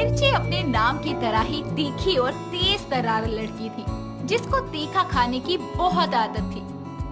मिर्ची अपने नाम की तरह ही तीखी और तेज तर्रार लड़की थी, जिसको तीखा खाने की बहुत आदत थी।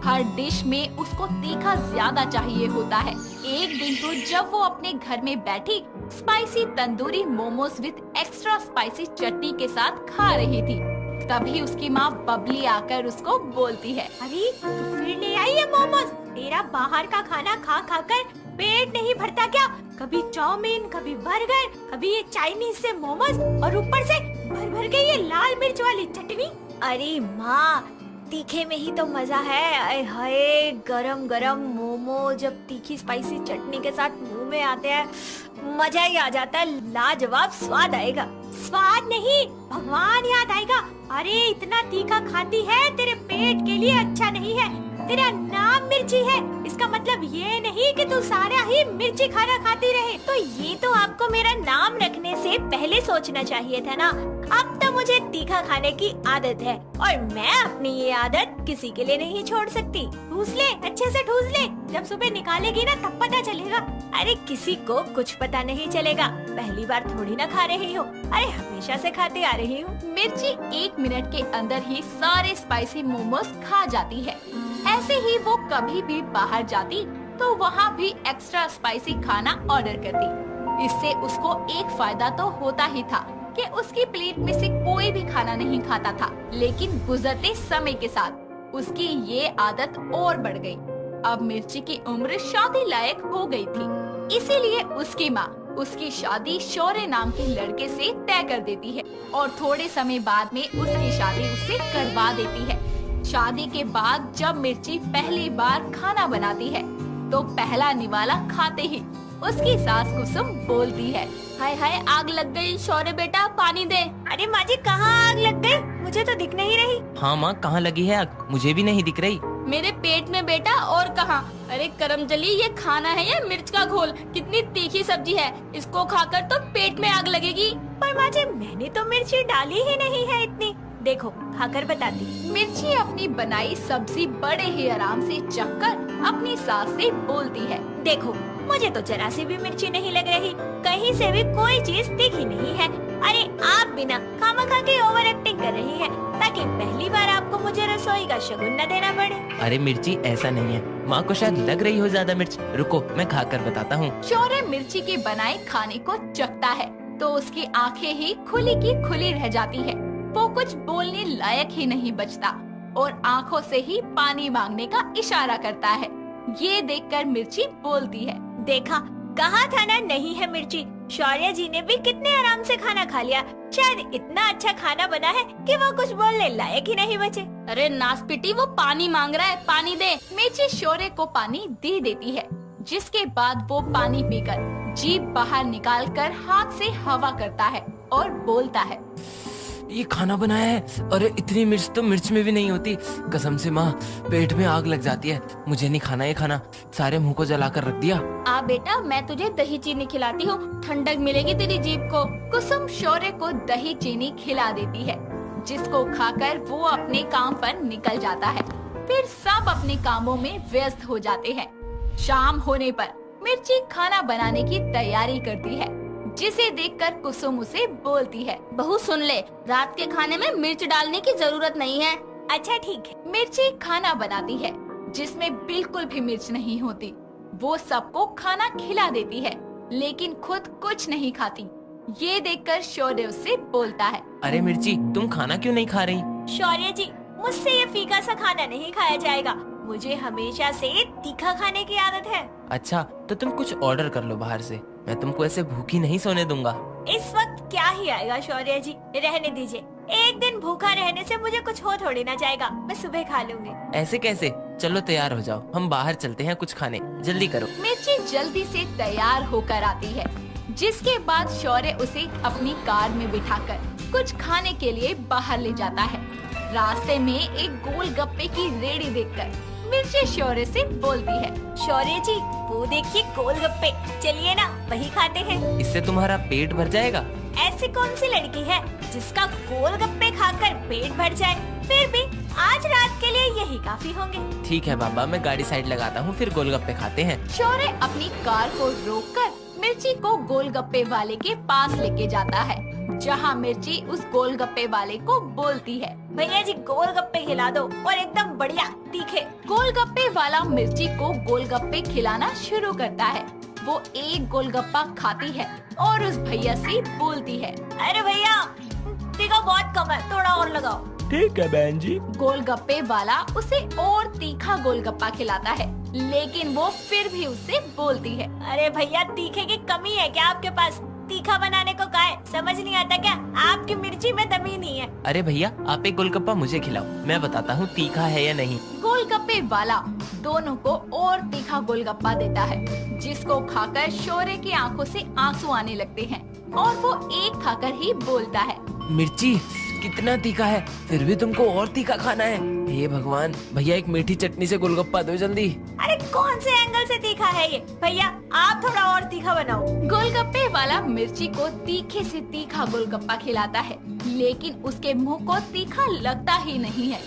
हर डिश में उसको तीखा ज्यादा चाहिए होता है। एक दिन तो जब वो अपने घर में बैठी spicy tandoori momos with extra spicy chutney के साथ खा रही थी, तभी उसकी माँ बबली आकर उसको बोलती है, अरे तू फिर ले आई है मोमोज। तेरा बाहर का खाना खा खा कर पेट नहीं भरता क्या? कभी चाउमीन, कभी बर्गर, कभी ये चाइनीज से मोमोज और ऊपर से भर भर के ये लाल मिर्च वाली चटनी। अरे माँ, तीखे में ही तो मजा है। आए हाय, गरम गरम मोमो जब तीखी स्पाइसी चटनी के साथ मुंह में आते हैं, मजा ही आ जाता है। लाजवाब स्वाद आएगा। स्वाद नहीं, भगवान याद आएगा। अरे इतना तीखा खाती है, तेरे पेट के लिए अच्छा नहीं है। तेरा नाम मिर्ची है, इसका मतलब ये नहीं कि तू सारा ही मिर्ची खाना खाती रहे। तो ये तो आपको मेरा नाम रखने से पहले सोचना चाहिए था ना। अब तो मुझे तीखा खाने की आदत है और मैं अपनी ये आदत किसी के लिए नहीं छोड़ सकती। ठूस ले, अच्छे से ठूस ले। जब सुबह निकालेगी ना तब पता चलेगा। अरे किसी को कुछ पता नहीं चलेगा, पहली बार थोड़ी ना खा रही हूँ। अरे हमेशा से खाती आ रही हूँ। मिर्ची 1 मिनट के अंदर ही सारे स्पाइसी मोमोज खा जाती है। ऐसे ही वो कभी भी बाहर जाती तो वहाँ भी एक्स्ट्रा स्पाइसी खाना ऑर्डर करती। इससे उसको एक फायदा तो होता ही था कि उसकी प्लेट में से कोई भी खाना नहीं खाता था, लेकिन गुजरते समय के साथ उसकी ये आदत और बढ़ गई। अब मिर्ची की उम्र शादी लायक हो गई थी, इसीलिए उसकी माँ उसकी शादी शौर्य नाम के लड़के से तय कर देती है और थोड़े समय बाद में उसकी शादी उससे करवा देती है। शादी के बाद जब मिर्ची पहली बार खाना बनाती है तो पहला निवाला खाते ही उसकी सास कुसुम बोलती है, हाय हाय, आग लग गई। शौर्य बेटा पानी दे। अरे माँ जी, कहाँ आग लग गई? मुझे तो दिख नहीं रही। हाँ माँ, कहाँ लगी है आग? मुझे भी नहीं दिख रही। मेरे पेट में बेटा, और कहाँ? अरे करमजली, ये खाना है या मिर्च का घोल? कितनी तीखी सब्जी है, इसको खाकर तो पेट में आग लगेगी। पर माँ जी, मैंने तो मिर्ची डाली ही नहीं है इतनी। देखो खाकर बताती। मिर्ची अपनी बनाई सब्जी बड़े ही आराम से चखकर अपनी सास से बोलती है, देखो मुझे तो जरा सी भी मिर्ची नहीं लग रही, कहीं से भी कोई चीज तीखी नहीं है। अरे आप बिना खामखा के ओवर एक्टिंग कर रही है ताकि पहली बार आपको मुझे रसोई का शगुन न देना पड़े। अरे मिर्ची, ऐसा नहीं है, माँ को शायद लग रही हो ज्यादा मिर्च। रुको मैं खाकर बताता हूँ। शौर्य मिर्ची के बनाए खाने को चखता है तो उसकी आंखें ही खुली की खुली रह जाती है। वो कुछ बोलने लायक ही नहीं बचता और आंखों से ही पानी मांगने का इशारा करता है। ये देखकर मिर्ची बोलती है, देखा, कहा था ना नहीं है मिर्ची। शौर्य जी ने भी कितने आराम से खाना खा लिया। शायद इतना अच्छा खाना बना है कि वो कुछ बोलने लायक ही नहीं बचे। अरे नासपिटी, वो पानी मांग रहा है, पानी दे। मिर्ची शौर्य को पानी दे देती है, जिसके बाद वो पानी पीकर जीभ बाहर निकालकर हाथ से हवा करता है और बोलता है, ये खाना बनाया है। अरे इतनी मिर्च तो मिर्च में भी नहीं होती। कसम से माँ, पेट में आग लग जाती है। मुझे नहीं खाना ये खाना, सारे मुंह को जलाकर रख दिया। आ बेटा, मैं तुझे दही चीनी खिलाती हूँ, ठंडक मिलेगी तेरी जीभ को। कुसुम शौर्य को दही चीनी खिला देती है, जिसको खाकर वो अपने काम पर निकल जाता है। फिर सब अपने कामों में व्यस्त हो जाते हैं। शाम होने पर मिर्ची खाना बनाने की तैयारी करती है, जिसे देखकर कुसुम उसे बोलती है, बहू सुन ले, रात के खाने में मिर्च डालने की जरूरत नहीं है। अच्छा ठीक है। मिर्ची खाना बनाती है जिसमें बिल्कुल भी मिर्च नहीं होती। वो सबको खाना खिला देती है, लेकिन खुद कुछ नहीं खाती। ये देखकर शौर्य उससे बोलता है, अरे मिर्ची, तुम खाना क्यों नहीं खा रही? शौर्य जी, मुझसे ये फीका सा खाना नहीं खाया जाएगा। मुझे हमेशा से तीखा खाने की आदत है। अच्छा, तो तुम कुछ ऑर्डर कर लो बाहर से। मैं तुमको ऐसे भूखी नहीं सोने दूंगा। इस वक्त क्या ही आएगा शौर्य जी, रहने दीजिए। एक दिन भूखा रहने से मुझे कुछ हो थोड़ी ना जाएगा, मैं सुबह खा लूंगी। ऐसे कैसे? चलो तैयार हो जाओ, हम बाहर चलते हैं कुछ खाने। जल्दी करो। मिर्ची जल्दी से तैयार होकर आती है, जिसके बाद शौर्य उसे अपनी कार में बिठाकर कुछ खाने के लिए बाहर ले जाता है। रास्ते में एक गोलगप्पे की रेड़ी देखकर मिर्ची शौर्य से बोलती है, शौर्य जी, वो देखिए गोलगप्पे, चलिए ना वही खाते हैं। इससे तुम्हारा पेट भर जाएगा। ऐसी कौन सी लड़की है जिसका गोलगप्पे खाकर पेट भर जाए? फिर भी आज रात के लिए यही काफी होंगे। ठीक है बाबा, मैं गाड़ी साइड लगाता हूँ, फिर गोलगप्पे खाते हैं। शौर्य अपनी कार को रोककर मिर्ची को गोलगप्पे वाले के पास लेके जाता है, जहाँ मिर्ची उस गोलगप्पे वाले को बोलती है, भैया जी गोलगप्पे खिला दो और एकदम बढ़िया तीखे। गोलगप्पे वाला मिर्ची को गोलगप्पे खिलाना शुरू करता है। वो एक गोलगप्पा खाती है और उस भैया से बोलती है, अरे भैया तीखा बहुत कम है, थोड़ा और लगाओ। ठीक है बहन जी। गोलगप्पे वाला उसे और तीखा गोलगप्पा खिलाता है, लेकिन वो फिर भी उससे बोलती है, अरे भैया तीखे की कमी है क्या आपके पास? तीखा बनाने को कहा है, समझ नहीं आता क्या? आपकी मिर्ची में दम ही नहीं है। अरे भैया आप एक गोलगप्पा मुझे खिलाओ, मैं बताता हूँ तीखा है या नहीं। गोलगप्पे वाला दोनों को और तीखा गोलगप्पा देता है, जिसको खाकर शौर्य की आंखों से आंसू आने लगते हैं और वो एक खाकर ही बोलता है, मिर्ची कितना तीखा है, फिर भी तुमको और तीखा खाना है। हे भगवान, भैया एक मीठी चटनी से गोलगप्पा दो जल्दी। अरे कौन से एंगल से तीखा है ये? भैया आप थोड़ा और तीखा बनाओ। गोलगप्पे वाला मिर्ची को तीखे से तीखा गोलगप्पा खिलाता है, लेकिन उसके मुंह को तीखा लगता ही नहीं है।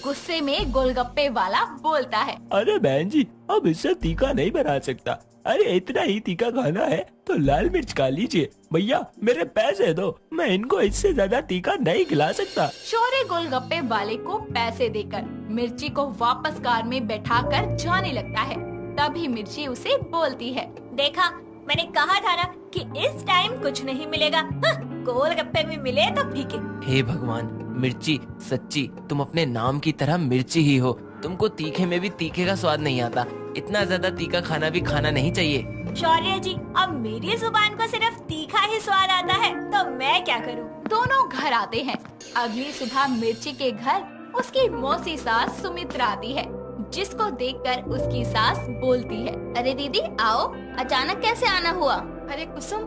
गुस्से में गोलगप्पे वाला बोलता है, अरे बहन जी अब इससे तीखा नहीं बना सकता। अरे इतना ही तीखा खाना है तो लाल मिर्च खा लीजिए। भैया मेरे पैसे दो, मैं इनको इससे ज्यादा तीखा नहीं खिला सकता। शौर्य गोलगप्पे वाले को पैसे देकर मिर्ची को वापस कार में बैठाकर जाने लगता है। तभी मिर्ची उसे बोलती है, देखा मैंने कहा था ना कि इस टाइम कुछ नहीं मिलेगा। गोलगप्पे भी मिले तो फीके। हे भगवान, मिर्ची सच्ची तुम अपने नाम की तरह मिर्ची ही हो। तुमको तीखे में भी तीखे का स्वाद नहीं आता। इतना ज्यादा तीखा खाना भी खाना नहीं चाहिए। शौर्य जी अब मेरी जुबान को सिर्फ तीखा ही स्वाद आता है तो मैं क्या करूं? दोनों घर आते हैं। अगली सुबह मिर्ची के घर उसकी मौसी सास सुमित्रा आती है, जिसको देखकर उसकी सास बोलती है, अरे दीदी आओ, अचानक कैसे आना हुआ? अरे कुसुम,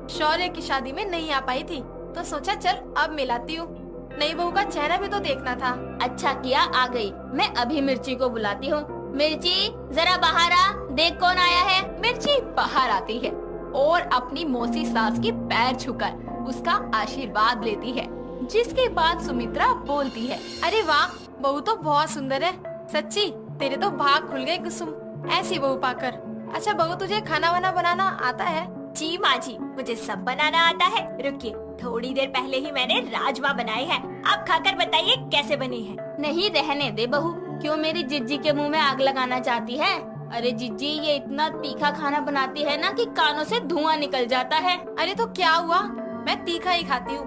शौर्य की शादी में नहीं आ पाई थी तो सोचा चल अब मिलाती हूँ। नई बहू का चेहरा भी तो देखना था। अच्छा किया आ गई, मैं अभी मिर्ची को बुलाती हूँ। मिर्ची जरा बाहर आ, देख कौन आया है। मिर्ची बाहर आती है और अपनी मौसी सास के पैर छूकर उसका आशीर्वाद लेती है, जिसके बाद सुमित्रा बोलती है, अरे वाह, बहू तो बहुत सुंदर है। सच्ची तेरे तो भाग खुल गए कुसुम, ऐसी बहू पाकर। अच्छा बहू, तुझे खाना वाना बनाना आता है? जी माँ जी, मुझे सब बनाना आता है। रुकिए, थोड़ी देर पहले ही मैंने राजमा बनाए हैं। आप खाकर बताइए कैसे बनी है। नहीं रहने दे बहू, क्यों मेरी जिज्जी के मुंह में आग लगाना चाहती है? अरे जिज्जी, ये इतना तीखा खाना बनाती है ना कि कानों से धुआं निकल जाता है। अरे तो क्या हुआ, मैं तीखा ही खाती हूँ।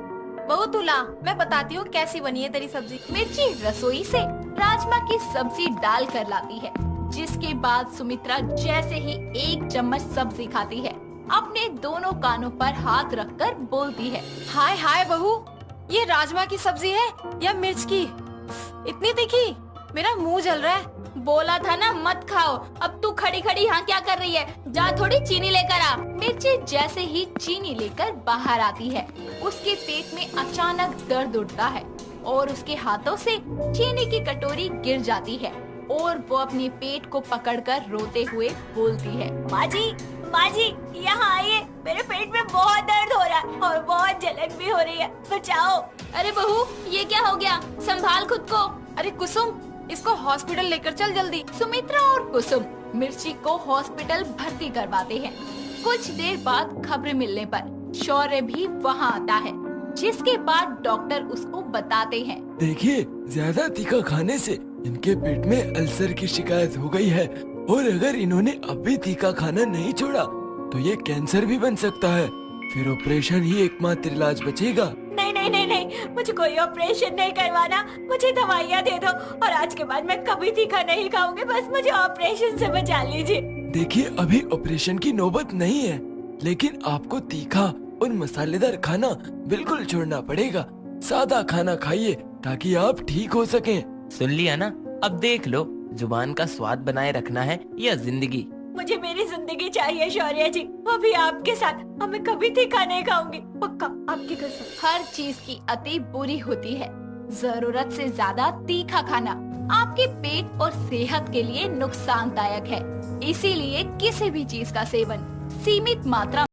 बहू तू ला, मैं बताती हूँ कैसी बनी है तेरी सब्जी। मिर्ची रसोई से राजमा की सब्जी डाल कर लाती है, जिसके बाद सुमित्रा जैसे ही एक चम्मच सब्जी खाती है, अपने दोनों कानों पर हाथ रखकर बोलती है, हाय हाय बहू, ये राजमा की सब्जी है या मिर्च की? इतनी तीखी, मेरा मुंह जल रहा है। बोला था ना मत खाओ, अब तू खड़ी खड़ी यहाँ क्या कर रही है? जा थोड़ी चीनी लेकर आ। मिर्ची जैसे ही चीनी लेकर बाहर आती है, उसके पेट में अचानक दर्द उठता है और उसके हाथों से चीनी की कटोरी गिर जाती है और वो अपने पेट को पकड़कर रोते हुए बोलती है, माँ जी यहाँ आइए, मेरे पेट में बहुत दर्द हो रहा है और बहुत जलन भी हो रही है, बचाओ। अरे बहू, ये क्या हो गया? संभाल खुद को। अरे कुसुम, इसको हॉस्पिटल लेकर चल जल्दी। सुमित्रा और कुसुम मिर्ची को हॉस्पिटल भर्ती करवाते हैं। कुछ देर बाद खबर मिलने पर शौर्य भी वहाँ आता है, जिसके बाद डॉक्टर उसको बताते हैं, देखिए ज्यादा तीखा खाने से इनके पेट में अल्सर की शिकायत हो गई है और अगर इन्होंने अब भी तीखा खाना नहीं छोड़ा तो ये कैंसर भी बन सकता है। फिर ऑपरेशन ही एकमात्र इलाज बचेगा। नहीं, मुझे कोई ऑपरेशन नहीं करवाना, मुझे दवाइयाँ दे दो और आज के बाद मैं कभी तीखा नहीं खाऊंगी, बस मुझे ऑपरेशन से बचा लीजिए। देखिए अभी ऑपरेशन की नौबत नहीं है, लेकिन आपको तीखा और मसालेदार खाना बिल्कुल छोड़ना पड़ेगा। सादा खाना खाइए ताकि आप ठीक हो सकें। सुन लिया ना, अब देख लो जुबान का स्वाद बनाए रखना है या जिंदगी। मुझे मेरी जिंदगी चाहिए शौर्य जी, वो भी आपके साथ। मैं कभी तीखा नहीं खाऊंगी, पक्का, आपकी कसम। हर चीज की अति बुरी होती है। जरूरत से ज्यादा तीखा खाना आपके पेट और सेहत के लिए नुकसानदायक है। इसीलिए किसी भी चीज का सेवन सीमित मात्रा